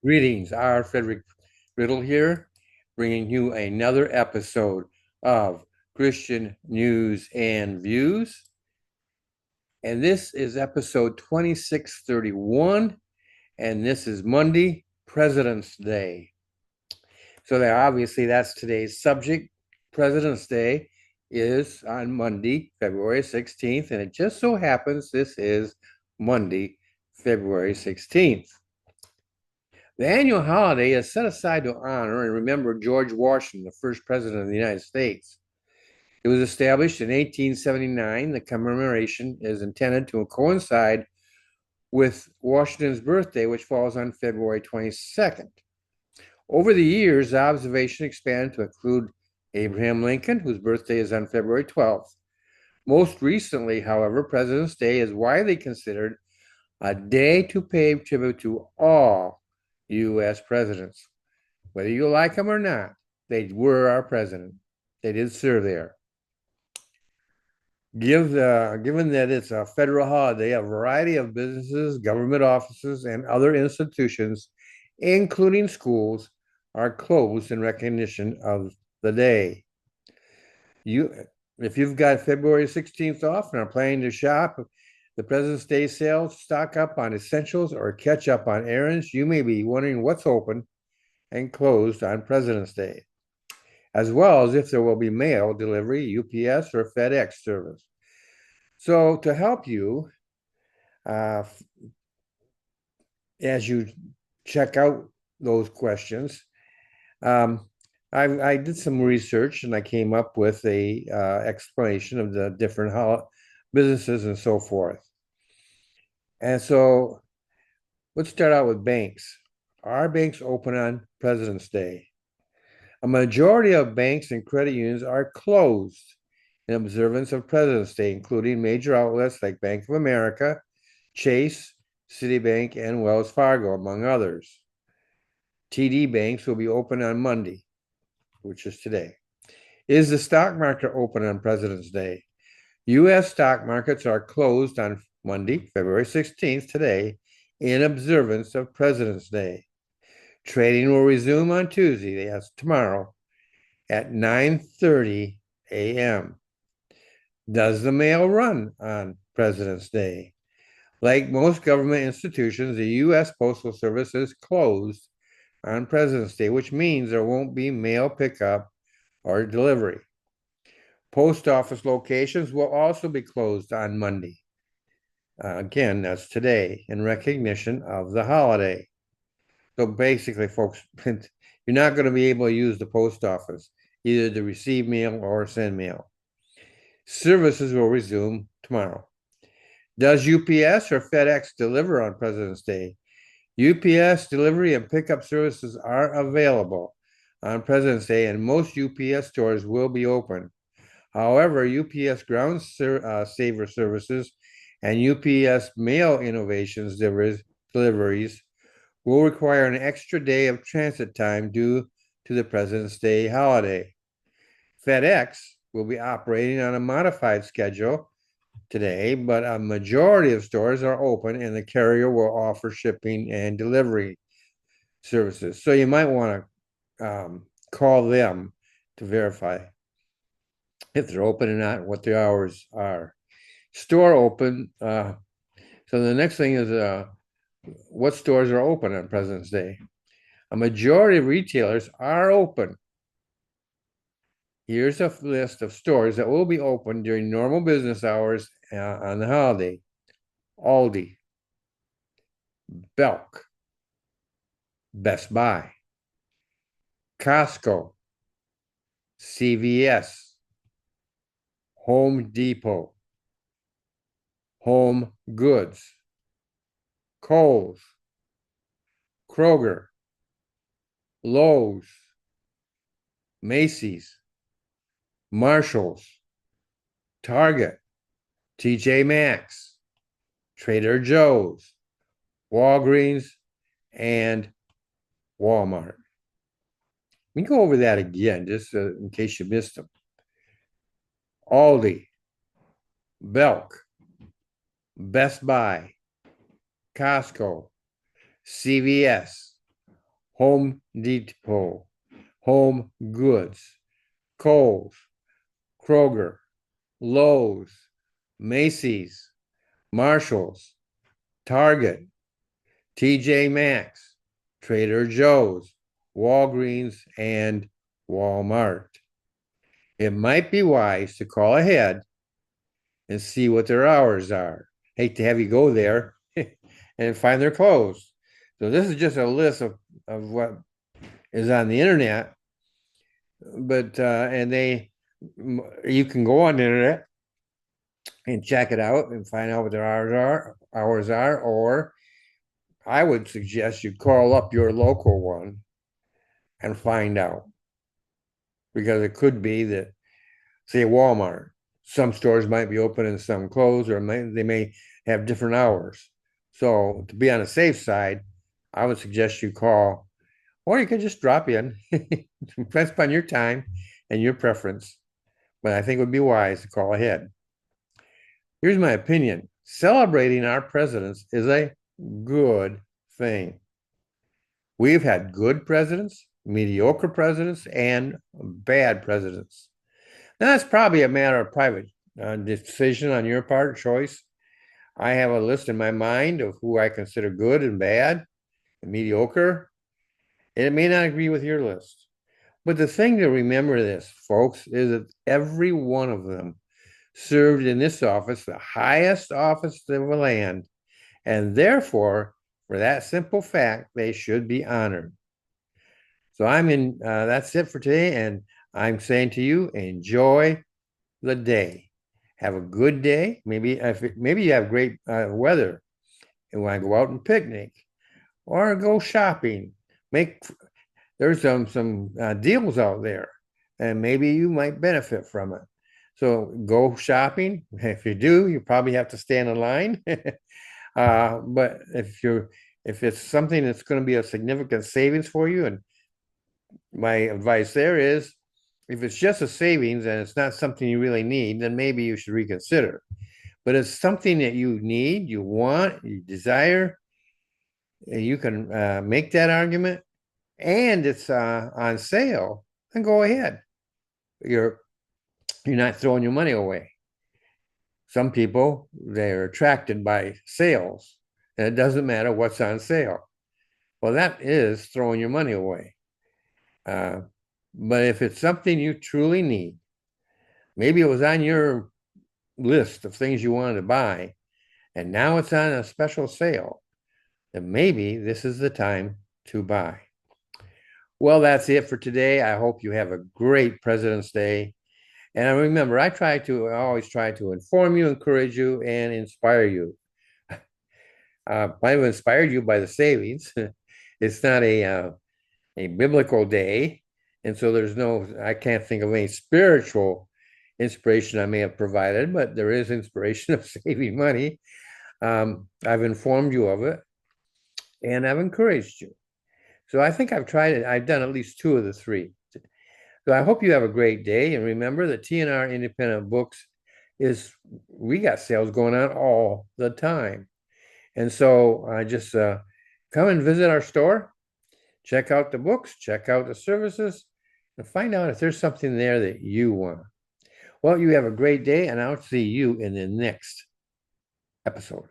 Greetings, R. Frederick Riddle here, bringing you another episode of Christian News and Views. And this is episode 2631, and this is Monday, President's Day. So obviously that's today's subject. President's Day is on Monday, February 16th, and it just so happens this is Monday, February 16th. The annual holiday is set aside to honor and remember George Washington, the first president of the United States. It was established in 1879. The commemoration is intended to coincide with Washington's birthday, which falls on February 22nd. Over the years, the observation expanded to include Abraham Lincoln, whose birthday is on February 12th. Most recently, however, President's Day is widely considered a day to pay tribute to all U.S. presidents. Whether you like them or not, they were our president. They did serve there. Given that it's a federal holiday, a variety of businesses, government offices, and other institutions, including schools, are closed in recognition of the day. If you've got February 16th off and are planning to shop, the President's Day sales, stock up on essentials, or catch up on errands, you may be wondering what's open and closed on President's Day, as well as if there will be mail delivery, UPS, or FedEx service. So, to help you, uh, as you check out those questions, um, I did some research and I came up with a explanation of the different businesses and so forth. And so, let's start out with banks. Are banks open on President's Day? A majority of banks and credit unions are closed in observance of President's Day, including major outlets like Bank of America, Chase, Citibank, and Wells Fargo, among others. TD banks will be open on Monday, which is today. Is the stock market open on President's Day? U.S. stock markets are closed on Monday, February 16th, today, in observance of President's Day. Trading will resume on Tuesday, that's tomorrow, at 9:30 a.m. Does the mail run on President's Day? Like most government institutions, the U.S. Postal Service is closed on President's Day, which means there won't be mail pickup or delivery. Post office locations will also be closed on Monday. Again, that's today in recognition of the holiday. So basically, folks, you're not going to be able to use the post office either to receive mail or send mail. Services will resume tomorrow. Does UPS or FedEx deliver on President's Day? UPS delivery and pickup services are available on President's Day, and most UPS stores will be open. However, UPS ground saver services and UPS mail innovations deliveries will require an extra day of transit time due to the President's Day holiday. FedEx will be operating on a modified schedule today, but a majority of stores are open and the carrier will offer shipping and delivery services. So you might want to call them to verify if they're open or not, what the hours are. Store open. So the next thing is what stores are open on President's Day? A majority of retailers are open. Here's a list of stores that will be open during normal business hours on the holiday. Aldi, Belk, Best Buy, Costco, CVS, Home Depot, Home Goods, Kohl's, Kroger, Lowe's, Macy's, Marshalls, Target, TJ Maxx, Trader Joe's, Walgreens, and Walmart. We can go over that again, just in case you missed them. Aldi, Belk, Best Buy, Costco, CVS, Home Depot, Home Goods, Kohl's, Kroger, Lowe's, Macy's, Marshall's, Target, TJ Maxx, Trader Joe's, Walgreens, and Walmart. It might be wise to call ahead and see what their hours are. Hate to have you go there and find their clothes. So this is just a list of what is on the internet, but you can go on the internet and check it out and find out what their hours are, or I would suggest you call up your local one and find out, because it could be that, say, Walmart, some stores might be open and some closed, or they may have different hours. So to be on the safe side, I would suggest you call, or you could just drop in. Depends upon your time and your preference. But I think it would be wise to call ahead. Here's my opinion. Celebrating our presidents is a good thing. We've had good presidents, mediocre presidents, and bad presidents. Now, that's probably a matter of private decision on your part, choice. I have a list in my mind of who I consider good and bad and mediocre, and it may not agree with your list. But the thing to remember this, folks, is that every one of them served in this office, the highest office in the land, and therefore, for that simple fact, they should be honored. So that's it for today, and I'm saying to you, enjoy the day. Have a good day. Maybe you have great weather and want to go out and picnic or go shopping. There's some deals out there, and maybe you might benefit from it. So go shopping. If you do, you probably have to stand in line. But if it's something that's going to be a significant savings for you, and my advice there is, if it's just a savings and it's not something you really need, then maybe you should reconsider. But it's something that you need, you want, you desire, you can make that argument, and it's on sale, then go ahead. You're not throwing your money away. Some people, they're attracted by sales, and it doesn't matter what's on sale. Well, that is throwing your money away. But if it's something you truly need, maybe it was on your list of things you wanted to buy, and now it's on a special sale, then maybe this is the time to buy. Well, that's it for today. I hope you have a great President's Day. And remember, I always try to inform you, encourage you, and inspire you. Might have inspired you by the savings. It's not a biblical day, and so I can't think of any spiritual inspiration I may have provided, but there is inspiration of saving money. I've informed you of it, and I've encouraged you. So I think I've tried it. I've done at least two of the three. So I hope you have a great day. And remember, the TNR Independent Books we got sales going on all the time. And so just come and visit our store, check out the books, check out the services, and find out if there's something there that you want. Well, you have a great day, and I'll see you in the next episode.